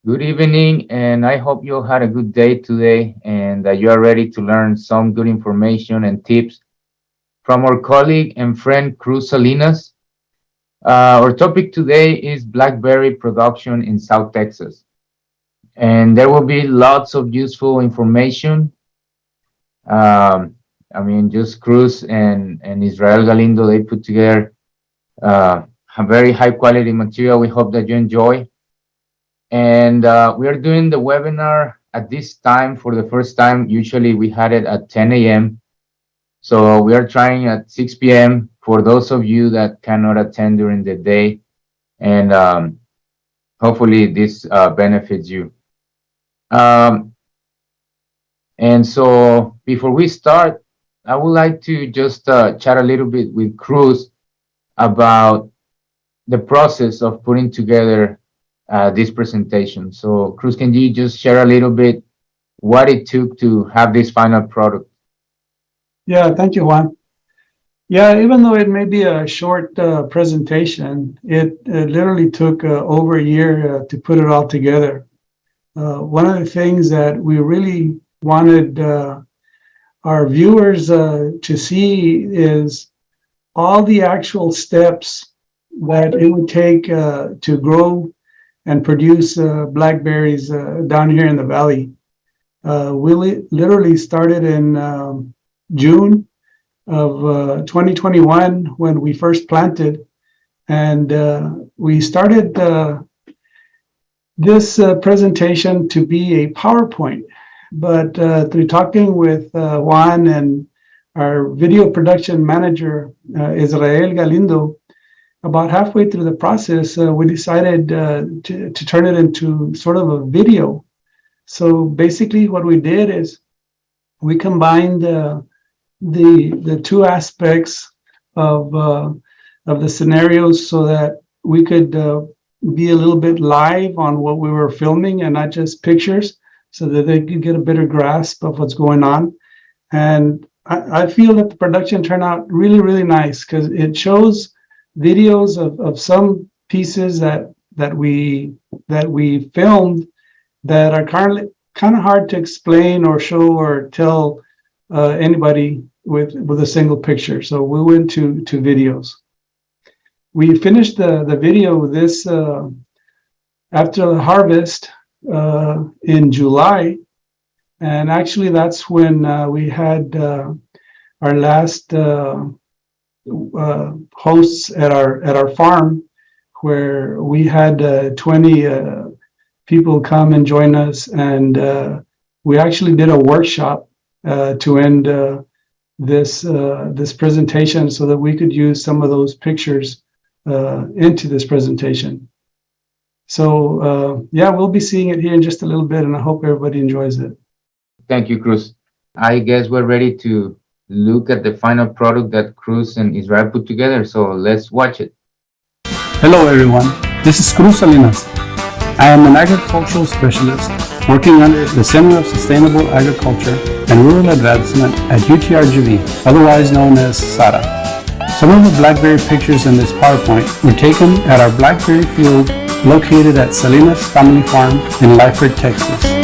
Good evening, and I hope you all had a good day today and that you are ready to learn some good information and tips from our colleague and friend Cruz Salinas. Our topic today is Blackberry production in South Texas, and there will be lots of useful information. Um, just Cruz and Israel Galindo, they put together a very high quality material. We hope that you enjoy. And we are doing the webinar at this time for the first time. Usually we had it at 10 a.m. So we are trying at 6 p.m. for those of you that cannot attend during the day. And hopefully this benefits you. Um, and so before we start, I would like to just chat a little bit with Cruz about the process of putting together this presentation. So, Cruz, can you just share a little bit what it took to have this final product? Yeah, thank you, Juan. Yeah, even though it may be a short presentation, it literally took over a year to put it all together. One of the things that we really wanted our viewers to see is all the actual steps that it would take to grow and produce blackberries down here in the valley. We literally started in June of 2021 when we first planted, and we started this presentation to be a PowerPoint. But through talking with Juan and our video production manager, Israel Galindo, about halfway through the process, we decided to turn it into sort of a video. So basically what we did is we combined the two aspects of the scenarios so that we could be a little bit live on what we were filming and not just pictures, so that they could get a better grasp of what's going on. And I feel that the production turned out really, really nice because it shows videos of some pieces that we filmed that are kind of hard to explain or show or tell anybody with a single picture. So we went to videos. We finished the video this after the harvest in July, and actually that's when we had our last hosts at our farm, where we had 20 people come and join us, and we actually did a workshop to end this presentation so that we could use some of those pictures into this presentation. So yeah, we'll be seeing it here in just a little bit, and I hope everybody enjoys it. Thank you, Cruz. I guess we're ready to look at the final product that Cruz and Israel put together. So let's watch it. Hello everyone, this is Cruz Salinas. I am an agricultural specialist working under the Center of Sustainable Agriculture and Rural Advancement at UTRGV, otherwise known as SARA. Some of the blackberry pictures in this PowerPoint were taken at our blackberry field located at Salinas Family Farm in Lyford, Texas.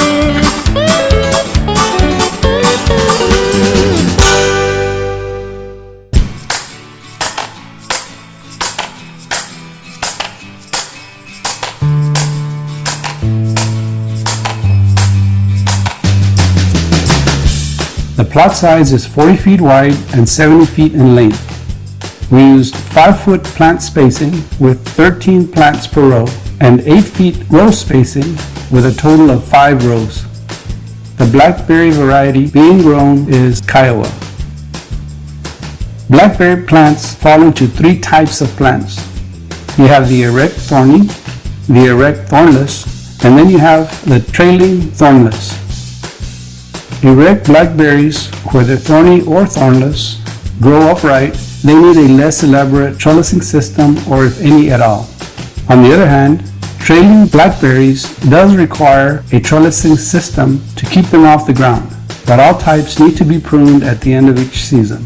The plot size is 40 feet wide and 70 feet in length. We used 5-foot plant spacing with 13 plants per row and 8 feet row spacing with a total of 5 rows. The blackberry variety being grown is Kiowa. Blackberry plants fall into 3 types of plants. You have the erect thorny, the erect thornless, and then you have the trailing thornless. Erect blackberries, whether thorny or thornless, grow upright. They need a less elaborate trellising system, or if any at all. On the other hand, trailing blackberries does require a trellising system to keep them off the ground, but all types need to be pruned at the end of each season.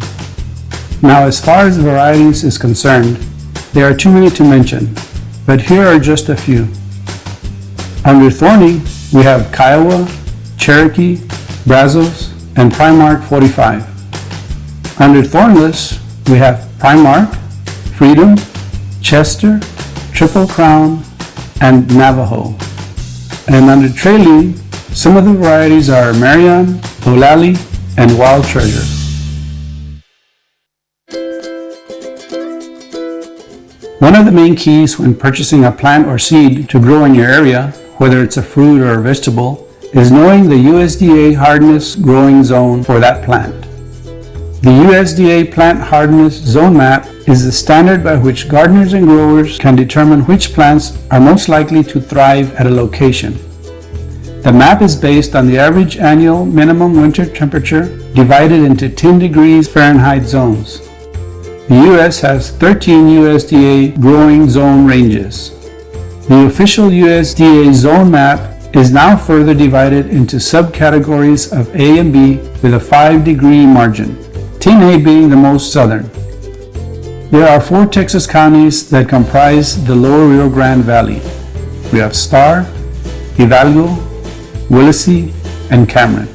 Now, as far as varieties is concerned, there are too many to mention, but here are just a few. Under thorny, we have Kiowa, Cherokee, Brazos, and Primark 45. Under thornless, we have Primark, Freedom, Chester, Triple Crown, and Navajo. And under trailing, some of the varieties are Marion, Olali, and Wild Treasure. One of the main keys when purchasing a plant or seed to grow in your area, whether it's a fruit or a vegetable, is knowing the USDA hardness growing zone for that plant. The USDA Plant Hardness Zone Map is the standard by which gardeners and growers can determine which plants are most likely to thrive at a location. The map is based on the average annual minimum winter temperature divided into 10 degrees Fahrenheit zones. The U.S. has 13 USDA growing zone ranges. The official USDA zone map is now further divided into subcategories of A and B with a 5-degree margin, 10A being the most southern. There are 4 Texas counties that comprise the lower Rio Grande Valley. We have Star, Hidalgo, Willacy, and Cameron.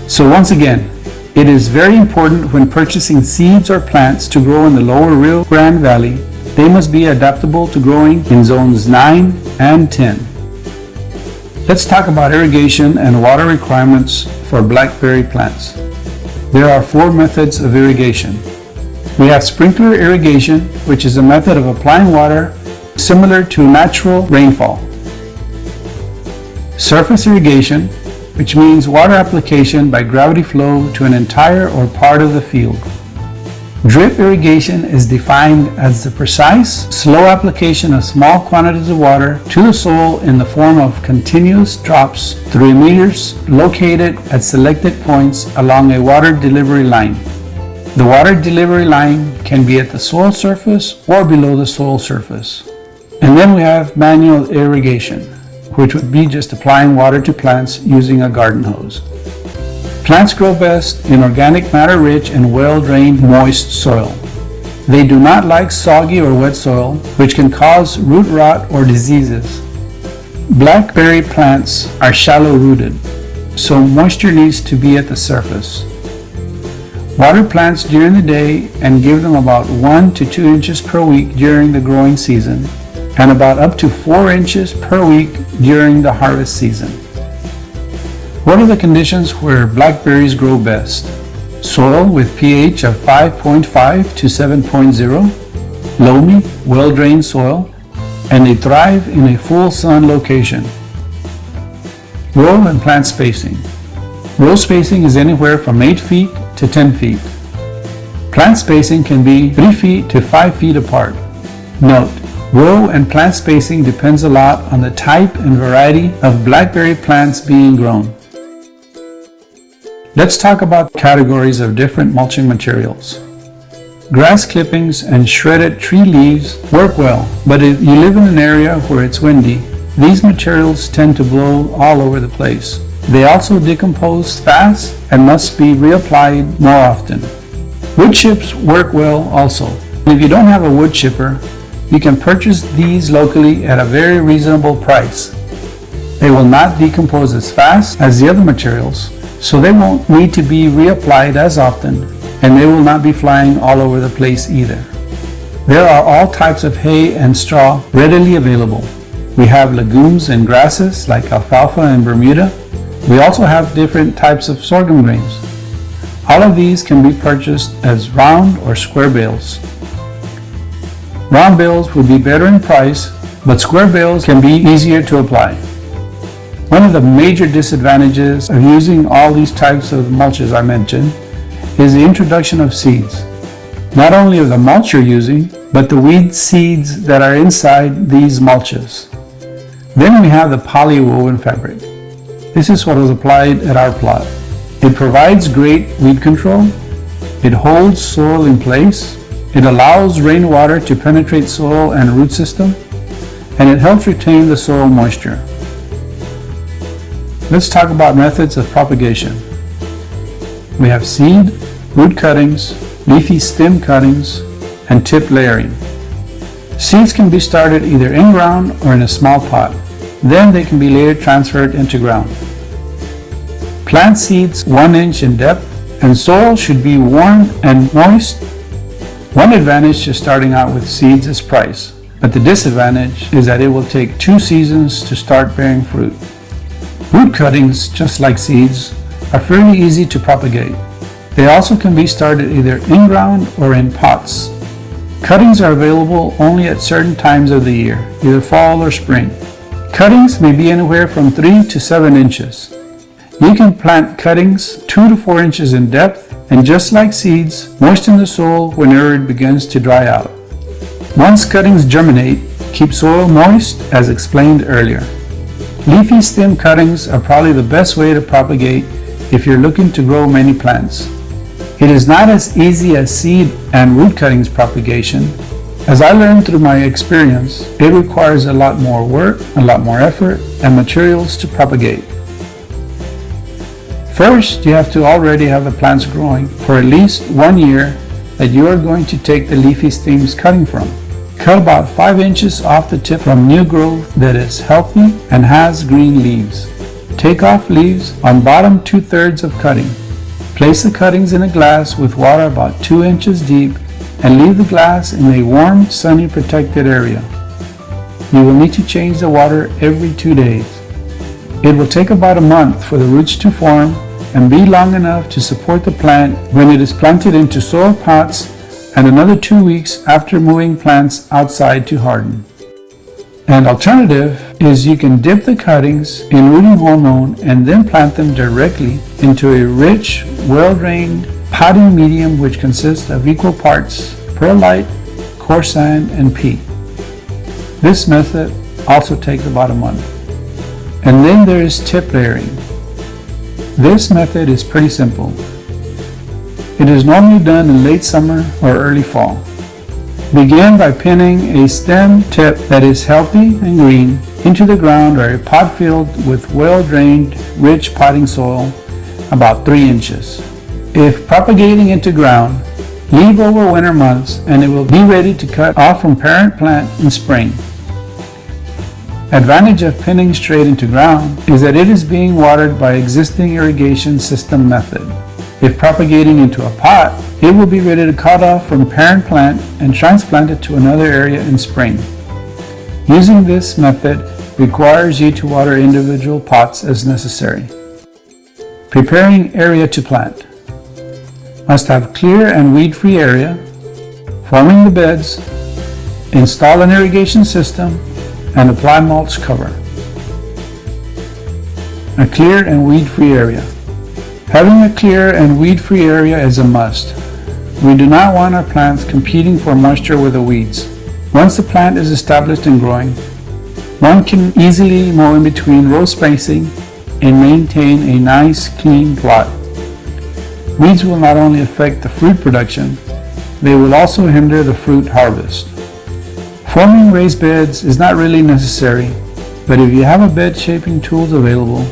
So once again, it is very important when purchasing seeds or plants to grow in the lower Rio Grande Valley, they must be adaptable to growing in zones 9 and 10. Let's talk about irrigation and water requirements for blackberry plants. There are 4 methods of irrigation. We have sprinkler irrigation, which is a method of applying water similar to natural rainfall. Surface irrigation, which means water application by gravity flow to an entire or part of the field. Drip irrigation is defined as the precise, slow application of small quantities of water to the soil in the form of continuous drops through emitters located at selected points along a water delivery line. The water delivery line can be at the soil surface or below the soil surface. And then we have manual irrigation, which would be just applying water to plants using a garden hose. Plants grow best in organic matter-rich and well-drained moist soil. They do not like soggy or wet soil, which can cause root rot or diseases. Blackberry plants are shallow-rooted, so moisture needs to be at the surface. Water plants during the day and give them about 1 to 2 inches per week during the growing season, and about up to 4 inches per week during the harvest season. What are the conditions where blackberries grow best? Soil with pH of 5.5 to 7.0, loamy, well-drained soil, and they thrive in a full sun location. Row and plant spacing. Row spacing is anywhere from 8 feet to 10 feet. Plant spacing can be 3 feet to 5 feet apart. Note, row and plant spacing depends a lot on the type and variety of blackberry plants being grown. Let's talk about categories of different mulching materials. Grass clippings and shredded tree leaves work well, but if you live in an area where it's windy, these materials tend to blow all over the place. They also decompose fast and must be reapplied more often. Wood chips work well also. If you don't have a wood chipper, you can purchase these locally at a very reasonable price. They will not decompose as fast as the other materials, so they won't need to be reapplied as often, and they will not be flying all over the place either. There are all types of hay and straw readily available. We have legumes and grasses like alfalfa and Bermuda. We also have different types of sorghum grains. All of these can be purchased as round or square bales. Round bales would be better in price, but square bales can be easier to apply. One of the major disadvantages of using all these types of mulches I mentioned is the introduction of seeds. Not only of the mulch you're using, but the weed seeds that are inside these mulches. Then we have the polywoven fabric. This is what was applied at our plot. It provides great weed control, it holds soil in place, it allows rainwater to penetrate soil and root system, and it helps retain the soil moisture. Let's talk about methods of propagation. We have seed, root cuttings, leafy stem cuttings, and tip layering. Seeds can be started either in ground or in a small pot. Then they can be later transferred into ground. Plant seeds 1 inch in depth, and soil should be warm and moist. One advantage to starting out with seeds is price, but the disadvantage is that it will take 2 seasons to start bearing fruit. Root cuttings, just like seeds, are fairly easy to propagate. They also can be started either in ground or in pots. Cuttings are available only at certain times of the year, either fall or spring. Cuttings may be anywhere from 3 to 7 inches. You can plant cuttings 2 to 4 inches in depth, and just like seeds, moisten the soil whenever it begins to dry out. Once cuttings germinate, keep soil moist as explained earlier. Leafy stem cuttings are probably the best way to propagate if you're looking to grow many plants. It is not as easy as seed and root cuttings propagation. As I learned through my experience, it requires a lot more work, a lot more effort, and materials to propagate. First, you have to already have the plants growing for at least 1 year that you are going to take the leafy stems cutting from. Cut about 5 inches off the tip from new growth that is healthy and has green leaves. Take off leaves on bottom 2/3 of cutting. Place the cuttings in a glass with water about 2 inches deep and leave the glass in a warm, sunny, protected area. You will need to change the water every 2 days. It will take about a month for the roots to form and be long enough to support the plant when it is planted into soil pots, and another 2 weeks after moving plants outside to harden. An alternative is you can dip the cuttings in rooting hormone and then plant them directly into a rich, well-drained potting medium which consists of equal parts perlite, coarse sand, and peat. This method also takes about a month. And then there is tip layering. This method is pretty simple. It is normally done in late summer or early fall. Begin by pinning a stem tip that is healthy and green into the ground or a pot filled with well-drained, rich potting soil about 3 inches. If propagating into ground, leave over winter months and it will be ready to cut off from parent plant in spring. Advantage of pinning straight into ground is that it is being watered by existing irrigation system method. If propagating into a pot, it will be ready to cut off from parent plant and transplant it to another area in spring. Using this method requires you to water individual pots as necessary. Preparing area to plant. Must have clear and weed-free area, forming the beds, install an irrigation system, and apply mulch cover. A clear and weed-free area. Having a clear and weed-free area is a must. We do not want our plants competing for moisture with the weeds. Once the plant is established and growing, one can easily mow in between row spacing and maintain a nice clean plot. Weeds will not only affect the fruit production, they will also hinder the fruit harvest. Forming raised beds is not really necessary, but if you have a bed shaping tools available,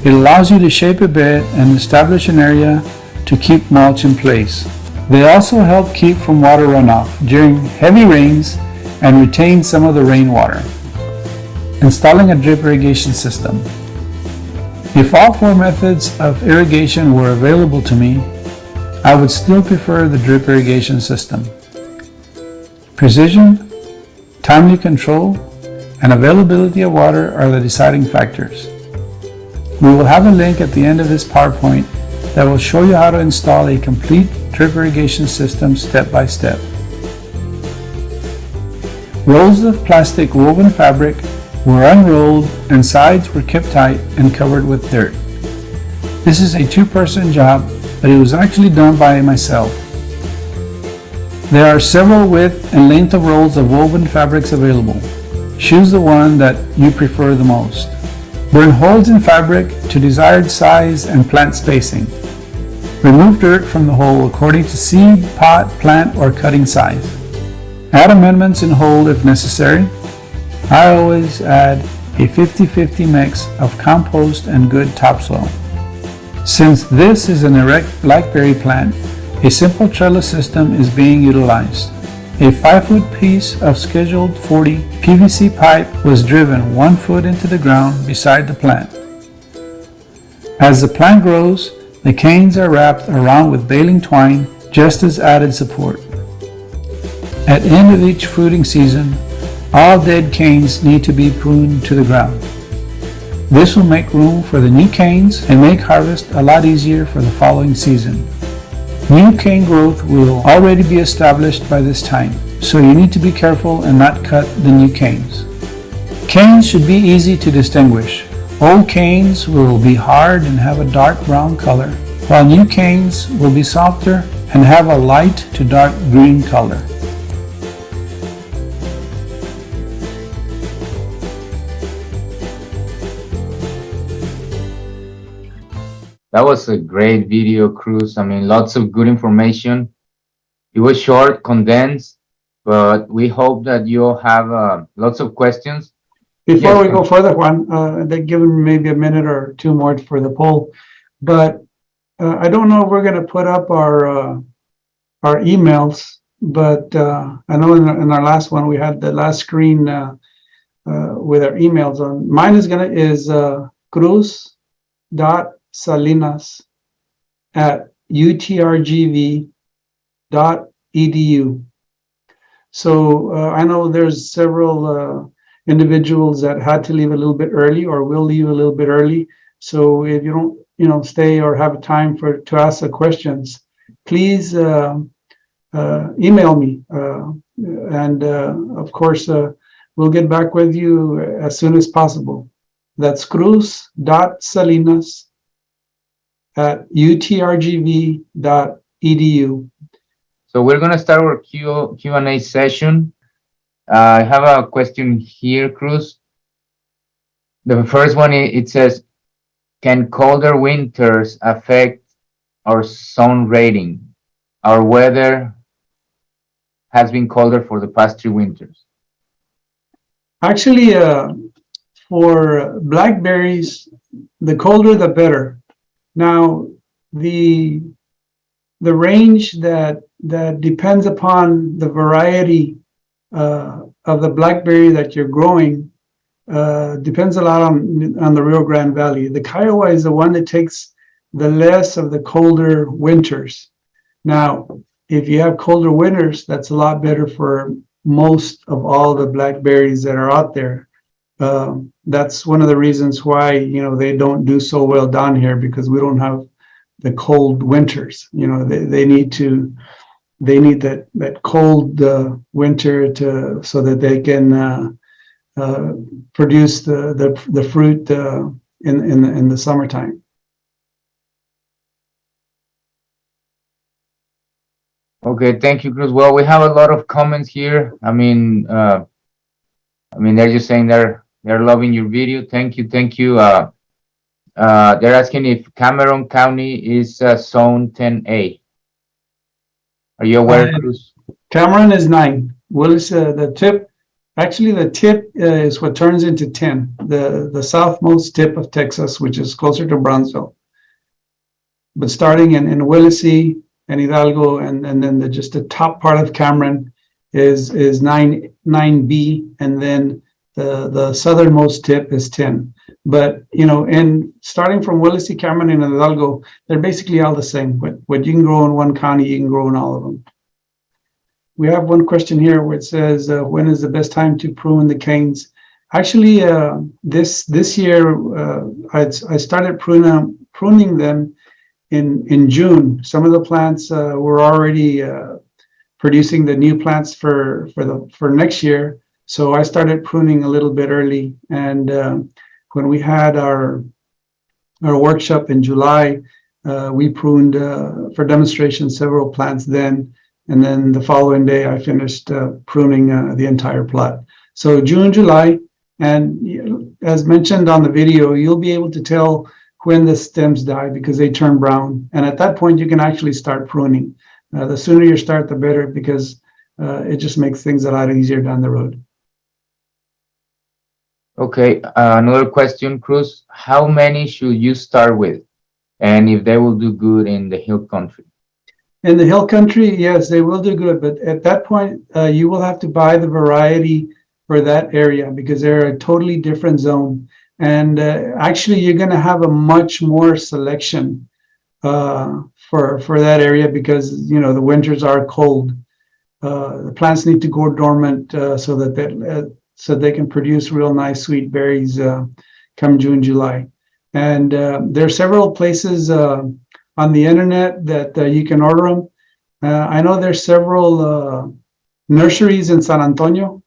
it allows you to shape a bed and establish an area to keep mulch in place. They also help keep from water runoff during heavy rains and retain some of the rainwater. Installing a drip irrigation system. If all 4 methods of irrigation were available to me, I would still prefer the drip irrigation system. Precision, timely control, and availability of water are the deciding factors. We will have a link at the end of this PowerPoint that will show you how to install a complete drip irrigation system step by step. Rolls of plastic woven fabric were unrolled and sides were kept tight and covered with dirt. This is a 2-person job, but it was actually done by myself. There are several width and length of rolls of woven fabrics available. Choose the one that you prefer the most. Burn holes in fabric to desired size and plant spacing. Remove dirt from the hole according to seed, pot, plant, or cutting size. Add amendments in hole if necessary. I always add a 50-50 mix of compost and good topsoil. Since this is an erect blackberry plant, a simple trellis system is being utilized. A 5-foot piece of scheduled 40 PVC pipe was driven 1 foot into the ground beside the plant. As the plant grows, the canes are wrapped around with baling twine just as added support. At the end of each fruiting season, all dead canes need to be pruned to the ground. This will make room for the new canes and make harvest a lot easier for the following season. New cane growth will already be established by this time, so you need to be careful and not cut the new canes. Canes should be easy to distinguish. Old canes will be hard and have a dark brown color, while new canes will be softer and have a light to dark green color. That was a great video, Cruz. I mean, lots of good information. It was short, condensed, but we hope that you'll have lots of questions. Before Yes, we go further, Juan, they give him maybe a minute or two more for the poll, but I don't know if we're going to put up our emails, but I know in our last one we had the last screen with our emails on. Mine is cruz.salinas@utrgv.edu. So I know there's several individuals that had to leave a little bit early or will leave a little bit early. So if you don't, stay or have time to ask the questions, please email me. And of course, we'll get back with you as soon as possible. That's cruz.salinas@utrgv.edu. So we're going to start our Q&A session. I have a question here, Cruz. The first one, it says, can colder winters affect our sun rating? Our weather has been colder for the past 3 winters. Actually, for blackberries, the colder the better. Now, the range that depends upon the variety of the blackberry that you're growing depends a lot on the Rio Grande Valley. The Kiowa is the one that takes the less of the colder winters. Now, if you have colder winters, that's a lot better for most of all the blackberries that are out there. That's one of the reasons why they don't do so well down here, because we don't have the cold winters. They need that cold winter so that they can produce the fruit in the summertime. Okay, thank you, Cruz. Well, we have a lot of comments here. I mean, they're just saying they're loving your video. Thank you. They're asking if Cameron County is Zone 10A. Are you aware, Cruz? Cameron is 9. Willis, the tip is what turns into 10. The southmost tip of Texas, which is closer to Brownsville. But starting in Willacy and Hidalgo, and then just the top part of Cameron is 9B, and then the southernmost tip is 10. But and starting from Willacy, Cameron, and Hidalgo, they're basically all the same. What you can grow in one county, you can grow in all of them. We have one question here where it says, when is the best time to prune the canes? Actually, this year, I started pruning them in June. Some of the plants were already producing the new plants for next year. So I started pruning a little bit early. And when we had our workshop in July, we pruned for demonstration several plants then. And then the following day, I finished pruning the entire plot. So June, July, and as mentioned on the video, you'll be able to tell when the stems die because they turn brown. And at that point, you can actually start pruning. The sooner you start, the better, because it just makes things a lot easier down the road. Okay, another question, Cruz. How many should you start with? And if they will do good in the hill country? In the hill country, yes, they will do good, but at that point, you will have to buy the variety for that area because they're a totally different zone. And actually, you're going to have a much more selection for that area because the winters are cold. The plants need to go dormant so they can produce real nice sweet berries come June, July. And there are several places on the internet that you can order them. I know there's several nurseries in San Antonio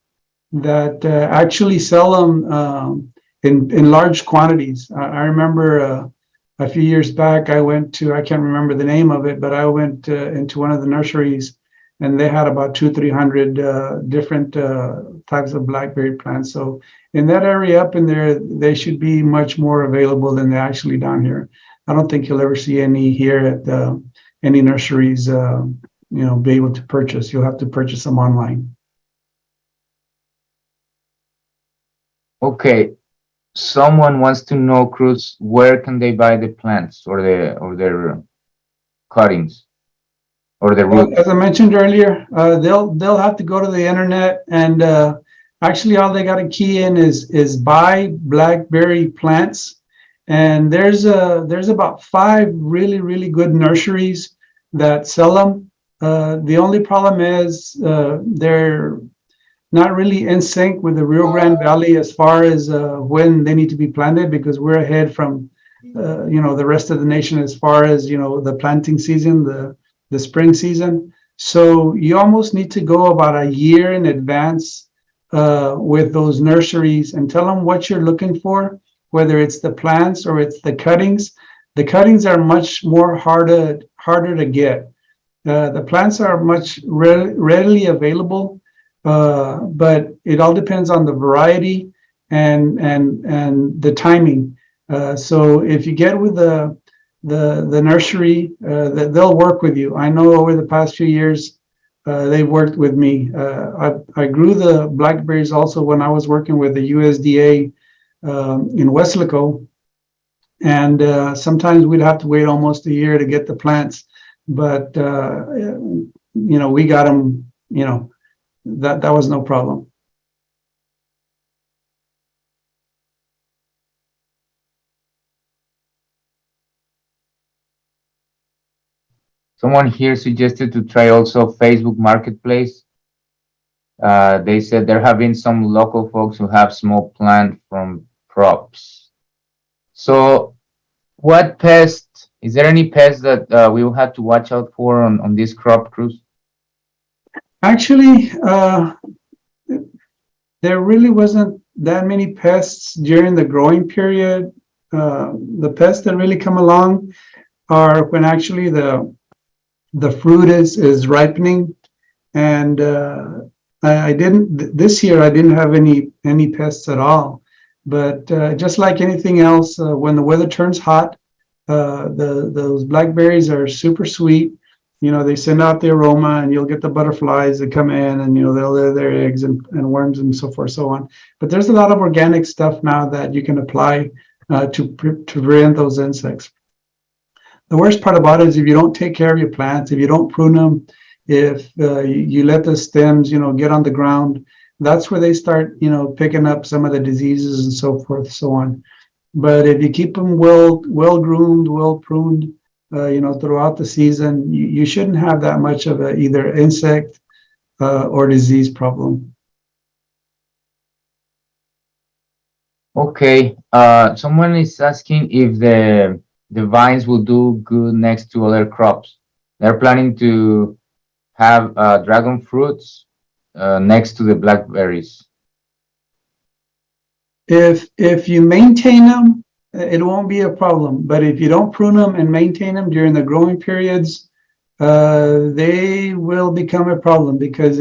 that actually sell them in large quantities. I remember a few years back, I can't remember the name of it, but I went into one of the nurseries and they had about 200-300 different types of blackberry plants. So in that area up in there, they should be much more available than they actually down here. I don't think you'll ever see any here at any nurseries, be able to purchase. You'll have to purchase them online. Okay, someone wants to know, Cruz, where can they buy the plants or their cuttings or the Well, roots? as I mentioned earlier, they'll have to go to the internet and actually all they got to key in is buy blackberry plants. And there's about 5 really, really good nurseries that sell them. The only problem is they're not really in sync with the Rio Grande Valley as far as when they need to be planted because we're ahead from the rest of the nation as far as the planting season, the spring season. So you almost need to go about a year in advance with those nurseries and tell them what you're looking for, whether it's the plants or it's the cuttings. The cuttings are much more harder to get. The plants are much readily available, but it all depends on the variety and the timing. So if you get with the nursery, they'll work with you. I know over the past few years, they've worked with me. I grew the blackberries also when I was working with the USDA in Weslaco, and sometimes we'd have to wait almost a year to get the plants. But we got them. That was no problem. Someone here suggested to try also Facebook Marketplace. They said there have been some local folks who have small plant from crops. So what pest, is there any pest that we will have to watch out for on this crop, Cruz? Actually, there really wasn't that many pests during the growing period. The pests that really come along are when actually the fruit is ripening, and this year I didn't have any pests at all. But just like anything else, when the weather turns hot, those blackberries are super sweet. They send out the aroma, and you'll get the butterflies that come in, and they'll lay their eggs and worms and so forth, so on. But there's a lot of organic stuff now that you can apply to prevent those insects. The worst part about it is if you don't take care of your plants, if you don't prune them, if you let the stems, get on the ground, that's where they start, picking up some of the diseases and so forth, so on. But if you keep them well groomed, well pruned, throughout the season, you shouldn't have that much of a either insect or disease problem. Okay. Someone is asking if the vines will do good next to other crops. They're planning to have dragon fruits next to the blackberries. If you maintain them, it won't be a problem. But if you don't prune them and maintain them during the growing periods, they will become a problem because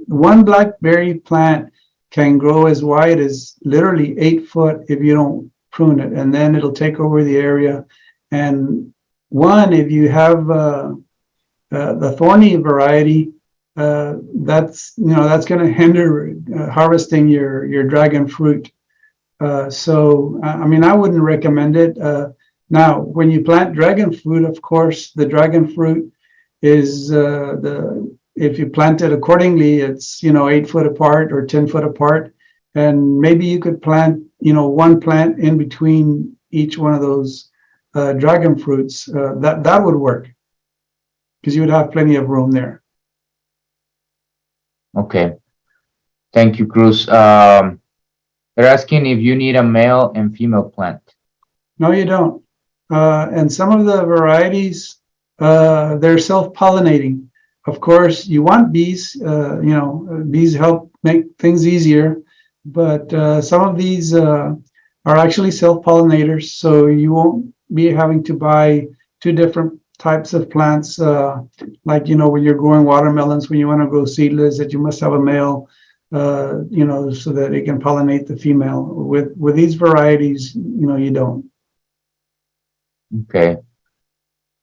one blackberry plant can grow as wide as literally 8 foot if you don't prune it, and then it'll take over the area. And if you have the thorny variety, that's going to hinder harvesting your dragon fruit. So I wouldn't recommend it. Now, when you plant dragon fruit, of course, the dragon fruit is the if you plant it accordingly, it's 8 foot apart or 10 foot apart, and maybe you could plant one plant in between each one of those dragon fruits. That would work because you would have plenty of room there. Okay. Thank you, Cruz. They're asking if you need a male and female plant. No, you don't. And some of the varieties, they're self-pollinating. Of course, you want bees. Bees help make things easier, but some of these are actually self-pollinators, so you won't be having to buy two different types of plants. Like when you're growing watermelons, when you want to grow seedless, that you must have a male, so that it can pollinate the female. With these varieties, you don't. Okay.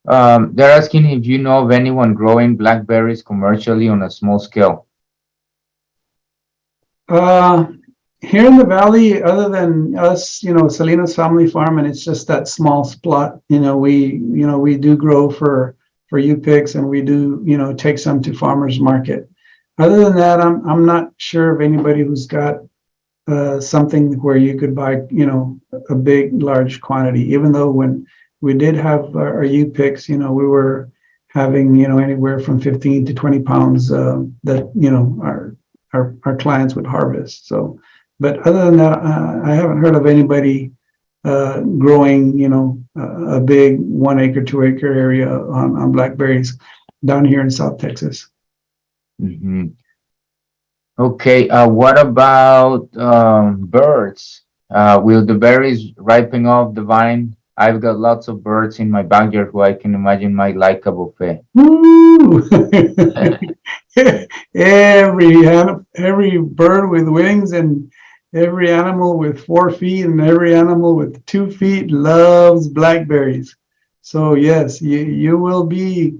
They're asking if you know of anyone growing blackberries commercially on a small scale. Here in the valley, other than us, Salinas Family Farm, and it's just that small plot. We do grow for U-Picks, and we do take some to farmers market. Other than that, I'm not sure of anybody who's got something where you could buy a big large quantity. Even though when we did have our U-Picks, we were having anywhere from 15 to 20 pounds that our clients would harvest. So, but other than that, I haven't heard of anybody growing a big 1 acre, 2 acre area on blackberries down here in South Texas. Mm-hmm. Okay. What about birds? Will the berries ripen off the vine? I've got lots of birds in my backyard who I can imagine might like a buffet. Woo! every bird with wings and every animal with 4 feet and every animal with 2 feet loves blackberries. So yes, you won't be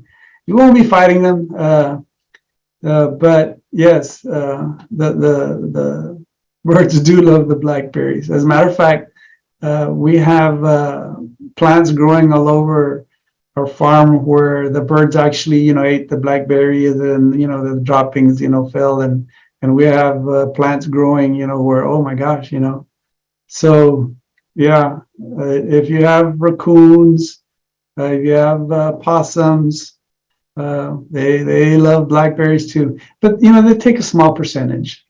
fighting them. But yes, the birds do love the blackberries. As a matter of fact, we have plants growing all over our farm where the birds actually, ate the blackberries, and the droppings, fell, and we have plants growing, where, oh my gosh, So yeah, if you have raccoons, if you have possums, they love blackberries too. But they take a small percentage.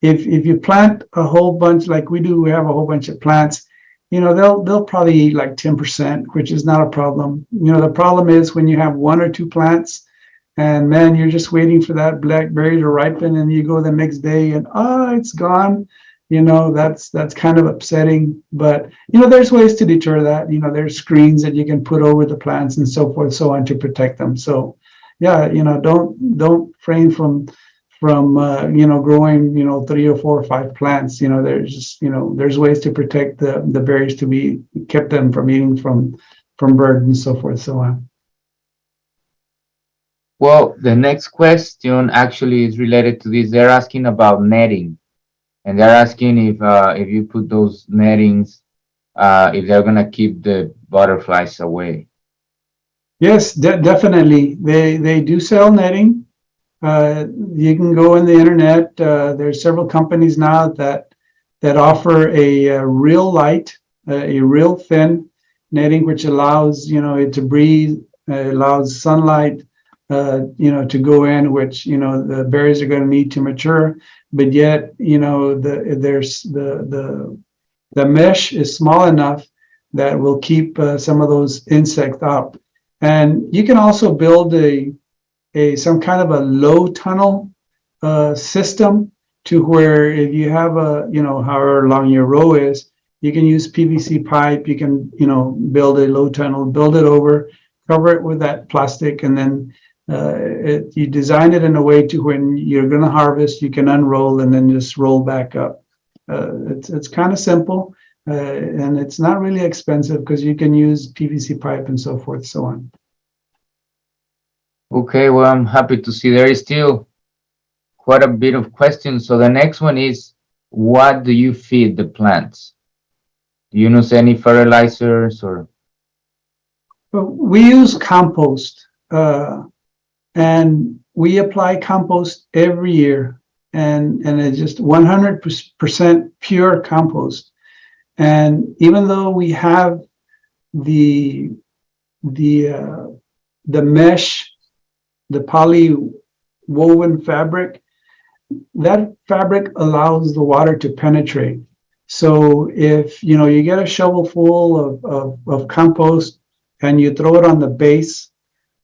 If you plant a whole bunch like we do, we have a whole bunch of plants. They'll probably eat like 10%, which is not a problem. The problem is when you have 1 or 2 plants, and man, you're just waiting for that blackberry to ripen, and you go the next day and it's gone. That's kind of upsetting. But there's ways to deter that. There's screens that you can put over the plants and so forth, so on, to protect them. So yeah, don't refrain from growing 3 or 4 or 5 plants. There's just there's ways to protect the berries, to be kept them from eating from birds and so forth, so on. Well, the next question actually is related to this. They're asking about netting, and they're asking if you put those nettings, if they're gonna keep the butterflies away. Yes, definitely. They do sell netting. You can go in the internet. There's several companies now that offer a real light, a real thin netting, which allows it to breathe, allows sunlight to go in, which the berries are going to need to mature. But yet the mesh is small enough that will keep some of those insects out. And you can also build some kind of a low tunnel system, to where if you have however long your row is, you can use PVC pipe. You can build a low tunnel, build it over, cover it with that plastic, and then you design it in a way to when you're going to harvest, you can unroll and then just roll back up. It's kind of simple, and it's not really expensive because you can use PVC pipe and so forth, so on. Okay, well, I'm happy to see there is still quite a bit of questions. So the next one is, what do you feed the plants? Do you use any fertilizers or? We use compost. and we apply compost every year, and it's just 100% pure compost. And even though we have the mesh, the poly woven fabric, that fabric allows the water to penetrate. So if you get a shovel full of compost and you throw it on the base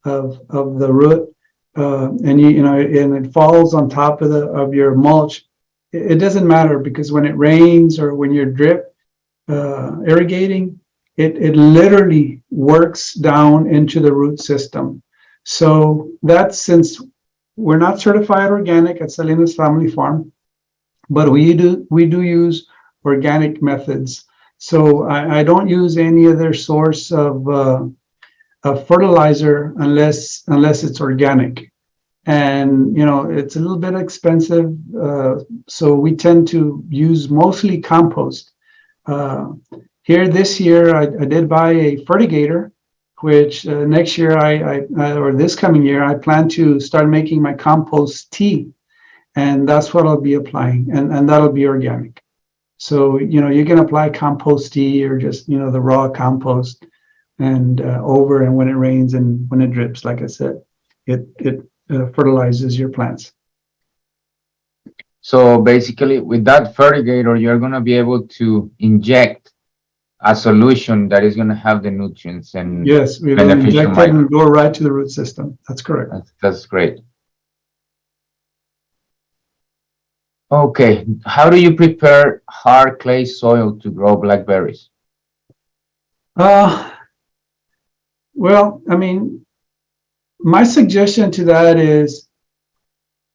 of the root, and and it falls on top of your mulch, it doesn't matter, because when it rains or when you're drip irrigating, it literally works down into the root system. So that's, since we're not certified organic at Salinas Family Farm, but we do use organic methods. So I don't use any other source of fertilizer unless it's organic. And it's a little bit expensive, so we tend to use mostly compost. Here this year, I did buy a fertigator, which next year or this coming year, I plan to start making my compost tea, and that's what I'll be applying, and that'll be organic. So you can apply compost tea or just the raw compost, and and when it rains and when it drips, like I said, it fertilizes your plants. So basically, with that fertigator, you're going to be able to inject a solution that is going to have the nutrients and yes, we will inject it and go right to the root system. That's correct. That's great. Okay, how do you prepare hard clay soil to grow blackberries? Well, I mean, my suggestion to that is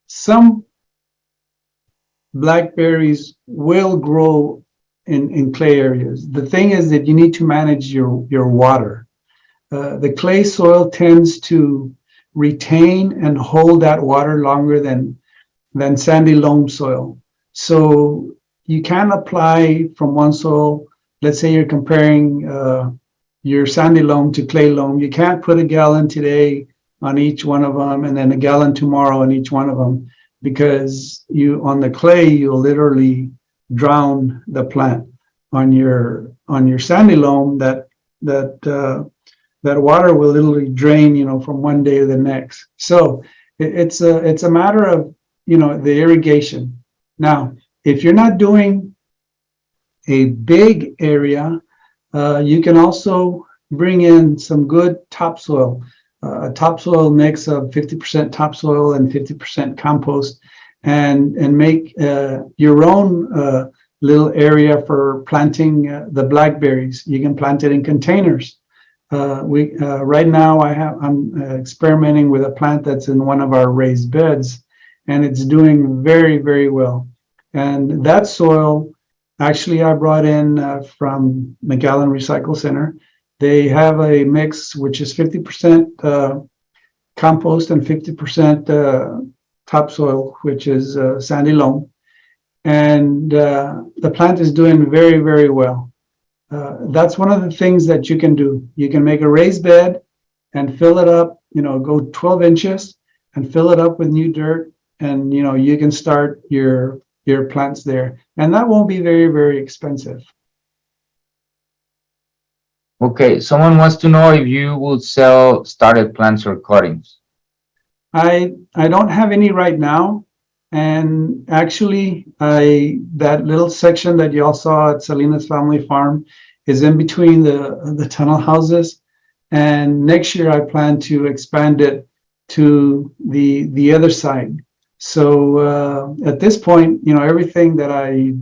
some blackberries will grow in clay areas. The thing is that you need to manage your water. The clay soil tends to retain and hold that water longer than sandy loam soil. So you can apply from one soil. Let's say you're comparing your sandy loam to clay loam. You can't put a gallon today on each one of them and then a gallon tomorrow on each one of them, because on the clay you'll literally drown the plant. On your sandy loam, that water will literally drain from one day to the next. So it's a matter of the irrigation. Now, if you're not doing a big area, you can also bring in some good topsoil, a topsoil mix of 50% topsoil and 50% compost, and make your own little area for planting the blackberries. You can plant it in containers. Right now I'm experimenting with a plant that's in one of our raised beds, and it's doing very, very well. And that soil, actually, I brought in from McAllen Recycle Center. They have a mix which is 50% compost and 50% topsoil, which is sandy loam. And the plant is doing very, very well. That's one of the things that you can do. You can make a raised bed and fill it up, go 12 inches and fill it up with new dirt. And, you can start your plants there. And that won't be very, very expensive. Okay, someone wants to know if you will sell started plants or cuttings. I don't have any right now. And actually, that little section that y'all saw at Salinas Family Farm is in between the tunnel houses. And next year, I plan to expand it to the other side. So at this point, everything that I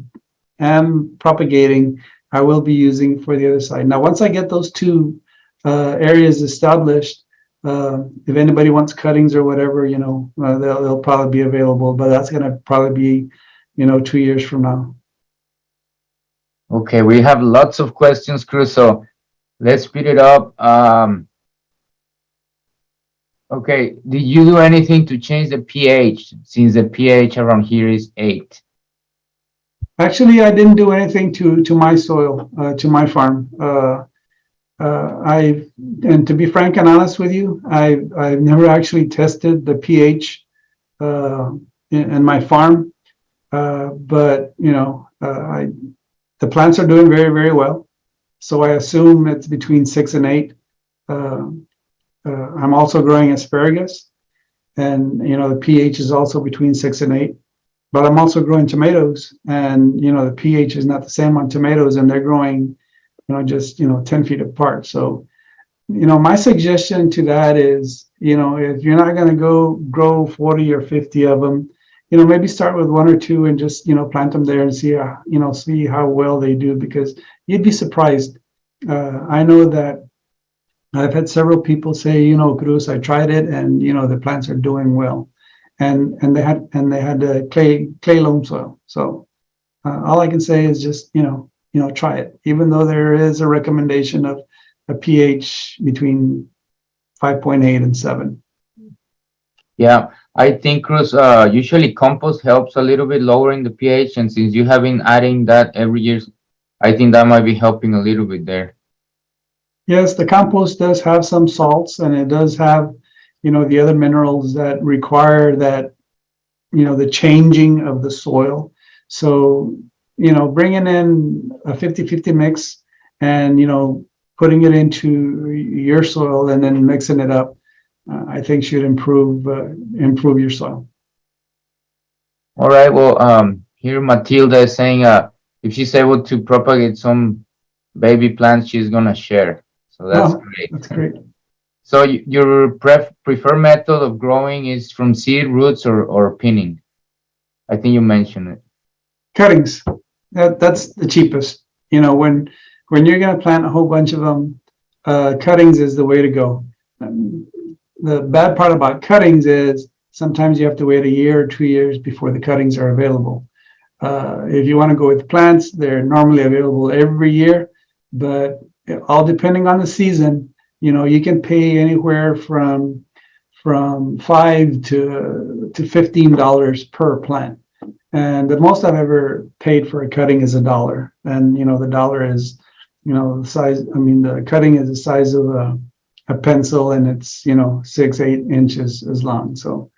am propagating, I will be using for the other side. Now, once I get those two areas established, if anybody wants cuttings or whatever, they'll probably be available, but that's going to probably be, 2 years from now. Okay, we have lots of questions, Cruz, so let's speed it up. Okay, did you do anything to change the pH, since the pH around here is 8? Actually, I didn't do anything to my soil, to my farm. And to be frank and honest with you, I've never actually tested the pH in my farm, but the plants are doing very, very well. So I assume it's between 6 and 8. I'm also growing asparagus, and the pH is also between 6 and 8. But I'm also growing tomatoes, and the pH is not the same on tomatoes, and they're growing, just 10 feet apart. So, my suggestion to that is, if you're not going to go grow 40 or 50 of them, maybe start with 1 or 2 and just plant them there and see see how well they do, because you'd be surprised. I know that I've had several people say, Cruz, I tried it, and the plants are doing well, and they had clay loam soil. So all I can say is just try it, even though there is a recommendation of a pH between 5.8 and 7. Yeah, I think, Cruz, usually compost helps a little bit lowering the pH, and since you have been adding that every year, I think that might be helping a little bit there. Yes, the compost does have some salts, and it does have, the other minerals that require that, the changing of the soil. So, bringing in a 50-50 mix and, putting it into your soil and then mixing it up, I think should improve your soil. All right. Well, here Matilda is saying, if she's able to propagate some baby plants, she's gonna share. So that's great. That's great. So your preferred method of growing is from seed, roots, or pinning? I think you mentioned it. Cuttings. That's the cheapest. When you're going to plant a whole bunch of them, cuttings is the way to go. The bad part about cuttings is sometimes you have to wait a year or 2 years before the cuttings are available. If you want to go with plants, they're normally available every year, but all depending on the season, you can pay anywhere from $5 to $15 per plant. And the most I've ever paid for a cutting is $1. And the dollar is, the size. I mean, the cutting is the size of a pencil, and it's 6-8 inches as long. So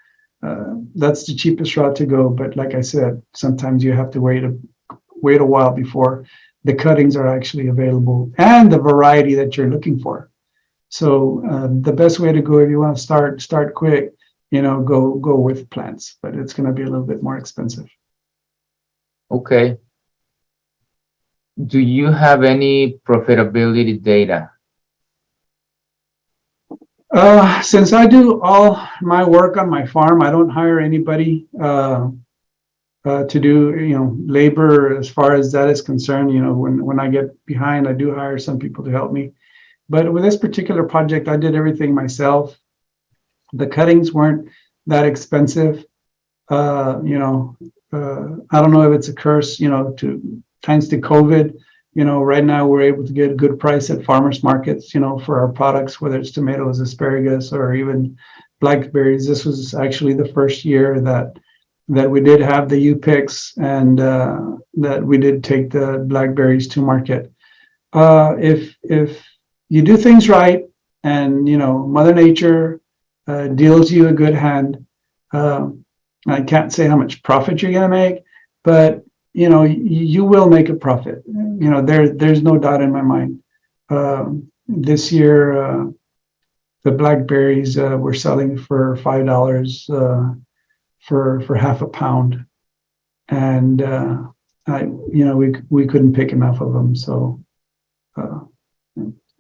that's the cheapest route to go. But like I said, sometimes you have to wait a while before the cuttings are actually available and the variety that you're looking for. So the best way to go, if you want to start quick, go with plants, but it's going to be a little bit more expensive. Okay. Do you have any profitability data? Since I do all my work on my farm, I don't hire anybody to do labor as far as that is concerned. When I get behind, I do hire some people to help me. But with this particular project, I did everything myself. The cuttings weren't that expensive. I don't know if it's a curse, thanks to COVID. Right now we're able to get a good price at farmers markets, for our products, whether it's tomatoes, asparagus, or even blackberries. This was actually the first year that we did have the U-picks, and that we did take the blackberries to market. If you do things right, and Mother Nature deals you a good hand, I can't say how much profit you're going to make, but you will make a profit. There's no doubt in my mind. This year, the blackberries were selling for $5 for half a pound, and we couldn't pick enough of them. So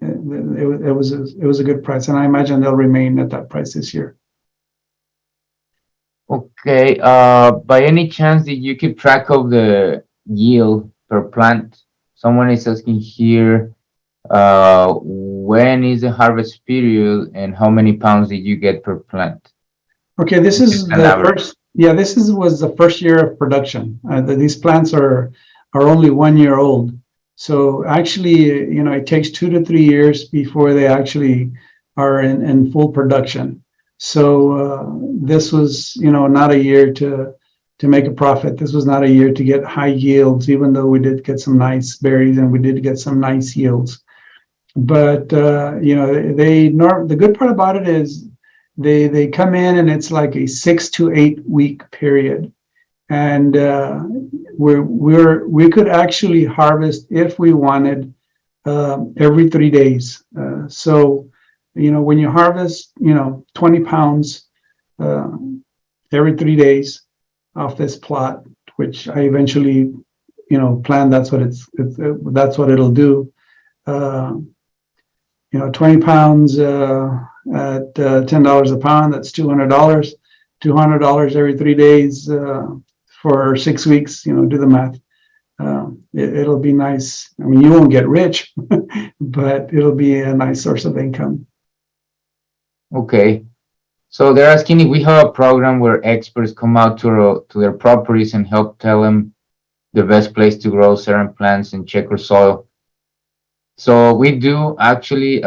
it was a good price, and I imagine they'll remain at that price this year. Okay. By any chance, did you keep track of the yield per plant? Someone is asking here, when is the harvest period and how many pounds did you get per plant? Okay, this is the first. Yeah, was the first year of production. These plants are only 1 year old. So actually, it takes 2 to 3 years before they actually are in full production. So this was, not a year to make a profit. This was not a year to get high yields, even though we did get some nice berries and we did get some nice yields. but the good part about it is they come in and it's like a 6 to 8 week period, and we could actually harvest if we wanted every 3 days. So when you harvest 20 pounds uh, every 3 days off this plot, which I eventually plan, that's what it'll do. uh, 20 pounds at $10 a pound, that's $200. $200 every 3 days for 6 weeks. Do the math. It'll be nice. I mean, you won't get rich, but it'll be a nice source of income. Okay. So they're asking if we have a program where experts come out to their properties and help tell them the best place to grow certain plants and check our soil. So we do actually,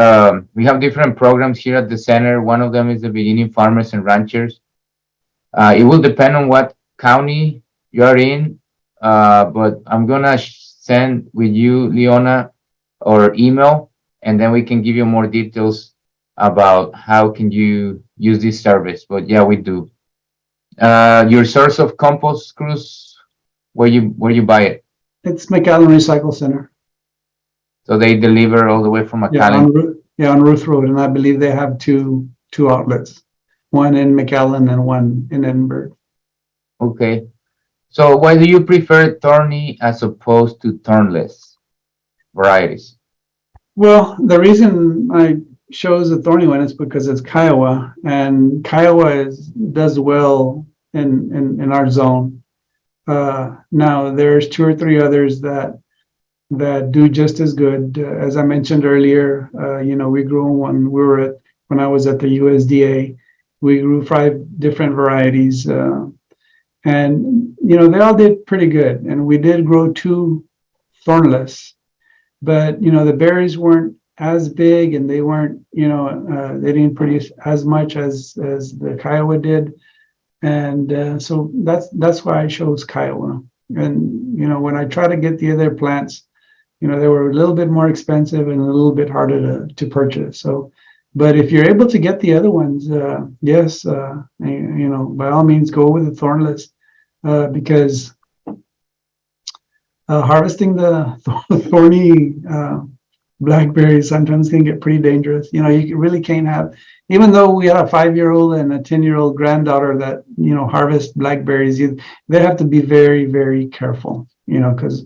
we have different programs here at the center. One of them is the Beginning Farmers and Ranchers. It will depend on what county you are in, but I'm gonna send with you, Leona, or email, and then we can give you more details about how can you use this service. But yeah, we do. Your source of compost, Cruz, where you buy it? It's McAllen Recycle Center. So they deliver all the way from Yeah, McAllen. on Ruth Road, and I believe they have two outlets, one in McAllen and one in Edinburgh. Okay. So why do you prefer thorny as opposed to thornless varieties? Well, the reason I chose the thorny one is because it's Kiowa, and Kiowa does well in our zone. Now there's two or three others that do just as good. As I mentioned earlier, we grew when I was at the USDA, we grew 5 different varieties, and they all did pretty good. And we did grow 2 thornless, but the berries weren't as big, and they weren't, they didn't produce as much as the Kiowa did, and so that's why I chose Kiowa. And when I try to get the other plants, they were a little bit more expensive and a little bit harder to purchase. So, but if you're able to get the other ones, yes, by all means, go with the thornless, because harvesting the thorny blackberries sometimes can get pretty dangerous. You really can't have, even though we had a 5-year-old and a 10-year-old granddaughter that harvest blackberries, they have to be very, very careful, because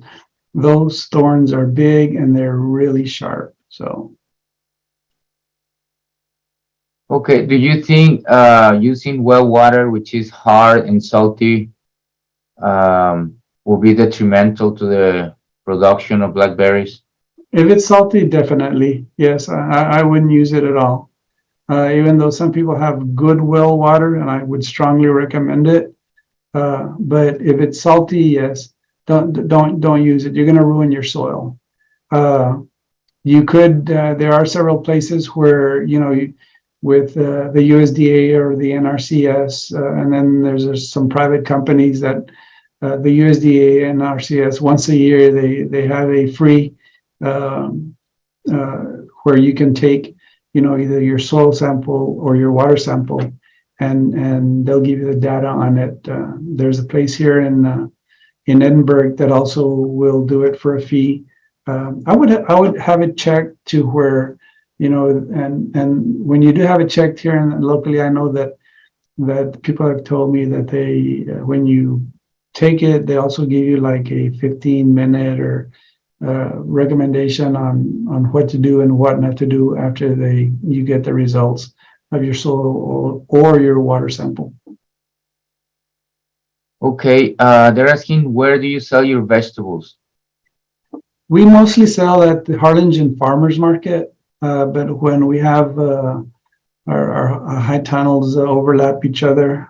those thorns are big and they're really sharp. So, Okay. Do you think using well water, which is hard and salty, will be detrimental to the production of blackberries? if it's salty, definitely. Yes, I wouldn't use it at all. Even though some people have good well water, and I would strongly recommend it. But if it's salty, yes, don't use it. You're going to ruin your soil. You could. There are several places where with the USDA or the NRCS, and then there's some private companies that the USDA and NRCS once a year they have a free where you can take either your soil sample or your water sample, and they'll give you the data on it. There's a place here in Edinburgh that also will do it for a fee. I would have it checked to where and when you do have it checked here and locally, I know that people have told me that they when you take it, they also give you like a 15-minute or recommendation on what to do and what not to do after you get the results of your soil or your water sample. Okay. They're asking, where do you sell your vegetables? We mostly sell at the Harlingen Farmers Market, but when we have our high tunnels overlap each other,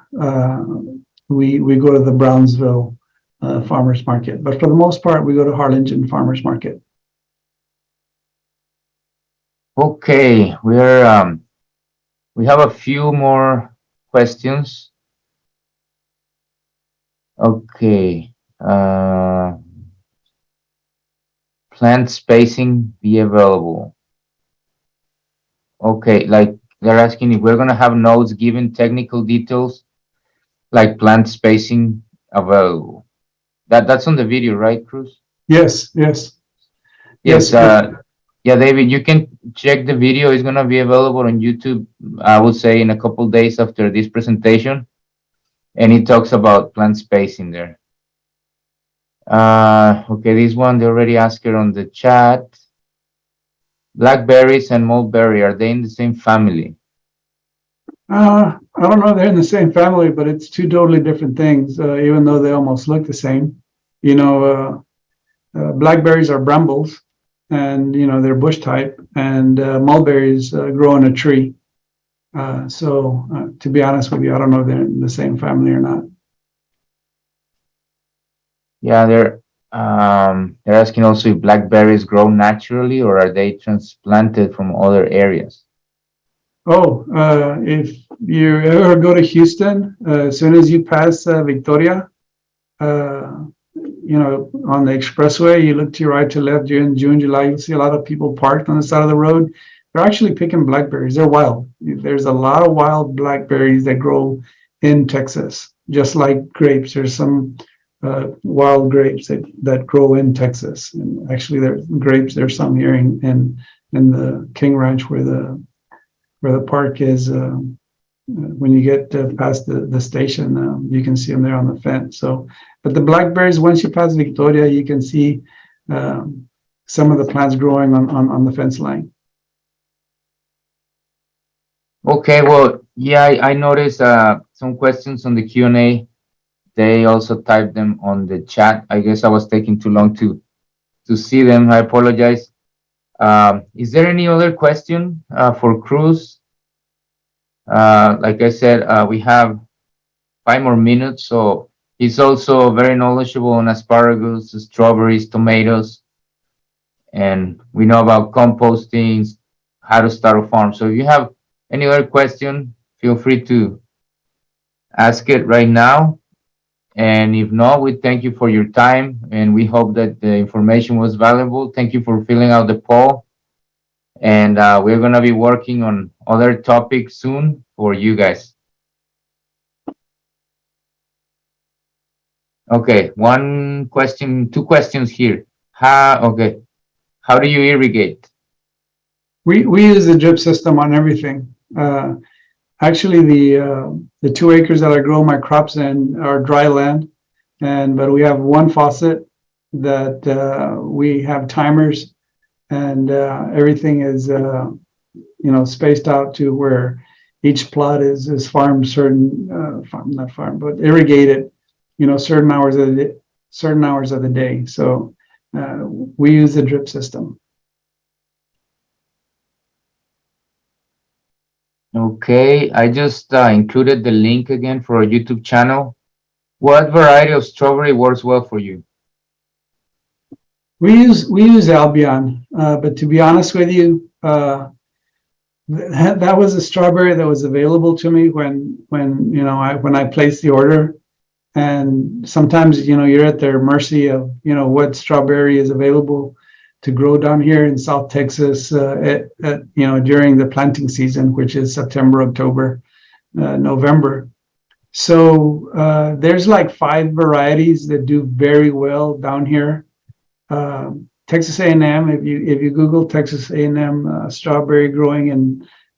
we go to the Brownsville Farmers Market. But for the most part, we go to Harlingen Farmers Market. Okay, we have a few more questions. Okay. Plant spacing be available. Okay, like they're asking if we're gonna have notes giving technical details like plant spacing available. That's on the video, right, Cruz? Yes, yes, Yes. yes. Yeah, David, you can check the video. It's gonna be available on YouTube. I would say in a couple days after this presentation, and it talks about plant spacing there. Okay, this one they already asked it on the chat. Blackberries and mulberry, are they in the same family? I don't know if they're in the same family, but it's two totally different things, even though they almost look the same. You know, blackberries are brambles, and they're bush type, and mulberries grow in a tree. To be honest with you, I don't know if they're in the same family or not. Yeah, they're asking also if blackberries grow naturally or are they transplanted from other areas? Oh, if you ever go to Houston, as soon as you pass Victoria, uh, on the expressway, you look to your right to left during June, July, you'll see a lot of people parked on the side of the road. They're actually picking blackberries. They're wild. There's a lot of wild blackberries that grow in Texas, just like grapes. There's some wild grapes that grow in Texas. And actually, there's grapes. There's some here in the King Ranch where the park is. When you get past the station, you can see them there on the fence. So, but the blackberries, once you pass Victoria, you can see some of the plants growing on the fence line. Okay, well, yeah, I noticed some questions on the Q&A. They also typed them on the chat. I guess I was taking too long to see them. I apologize. Is there any other question for Cruz? Like I said, we have 5 more minutes, so he's also very knowledgeable on asparagus, strawberries, tomatoes, and we know about composting, how to start a farm. So if you have any other question, feel free to ask it right now. And if not, we thank you for your time and we hope that the information was valuable. Thank you for filling out the poll. And we're going to be working on other topics soon for you guys. Okay, one question, two questions here. How do you irrigate? We use the drip system on everything. Actually, the 2 acres that I grow my crops in are dry land, but we have one faucet that we have timers, and everything is spaced out to where each plot is farmed not farmed, but irrigated, certain hours of the day. So we use the drip system. Okay, I just included the link again for our YouTube channel. What variety of strawberry works well for you? We use Albion, but to be honest with you, that was a strawberry that was available to me when I placed the order. And sometimes you're at their mercy of what strawberry is available to grow down here in South Texas during the planting season, which is September, October, November. So there's like 5 varieties that do very well down here. Texas A&M, if you Google Texas A&M strawberry growing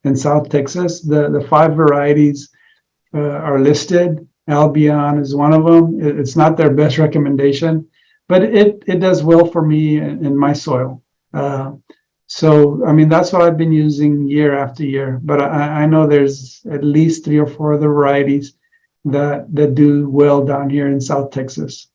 in South Texas, the 5 varieties are listed. Albion is one of them. It's not their best recommendation, but it does well for me in my soil. So I mean that's what I've been using year after year. But I know there's at least 3 or 4 other varieties that do well down here in South Texas.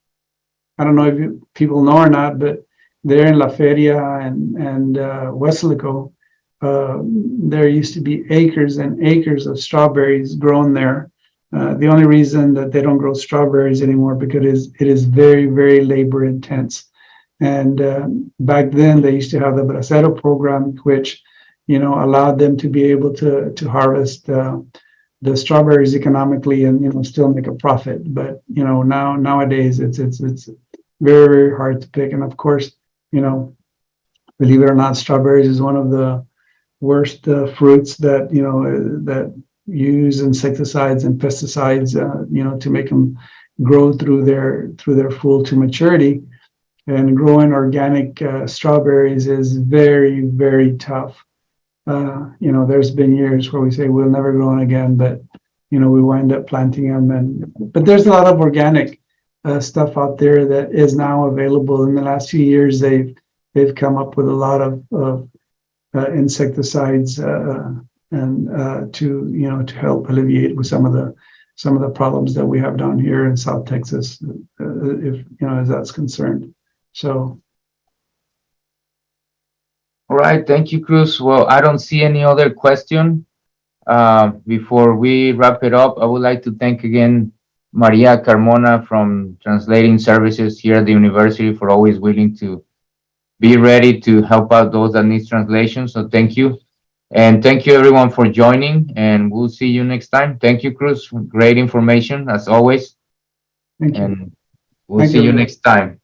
I don't know if people know or not, but there in La Feria and Weslaco, there used to be acres and acres of strawberries grown there. The only reason that they don't grow strawberries anymore because it is very, very labor intense. And back then they used to have the Bracero program, which allowed them to be able to harvest the strawberries economically and still make a profit. But nowadays it's very, very hard to pick. And of course, believe it or not, strawberries is one of the worst fruits that that use insecticides and pesticides, to make them grow through their full to maturity. And growing organic strawberries is very, very tough. There's been years where we say we'll never grow them again, but we wind up planting them. But there's a lot of organic stuff out there that is now available. In the last few years, they've come up with a lot of insecticides and to help alleviate with some of the problems that we have down here in South Texas, if as that's concerned. So. All right, thank you, Cruz. Well, I don't see any other question. Before we wrap it up, I would like to thank again Maria Carmona from Translating Services here at the university for always willing to be ready to help out those that need translation. So thank you. And thank you everyone for joining, and we'll see you next time. Thank you, Cruz. Great information as always. Thank you. And we'll see you next time.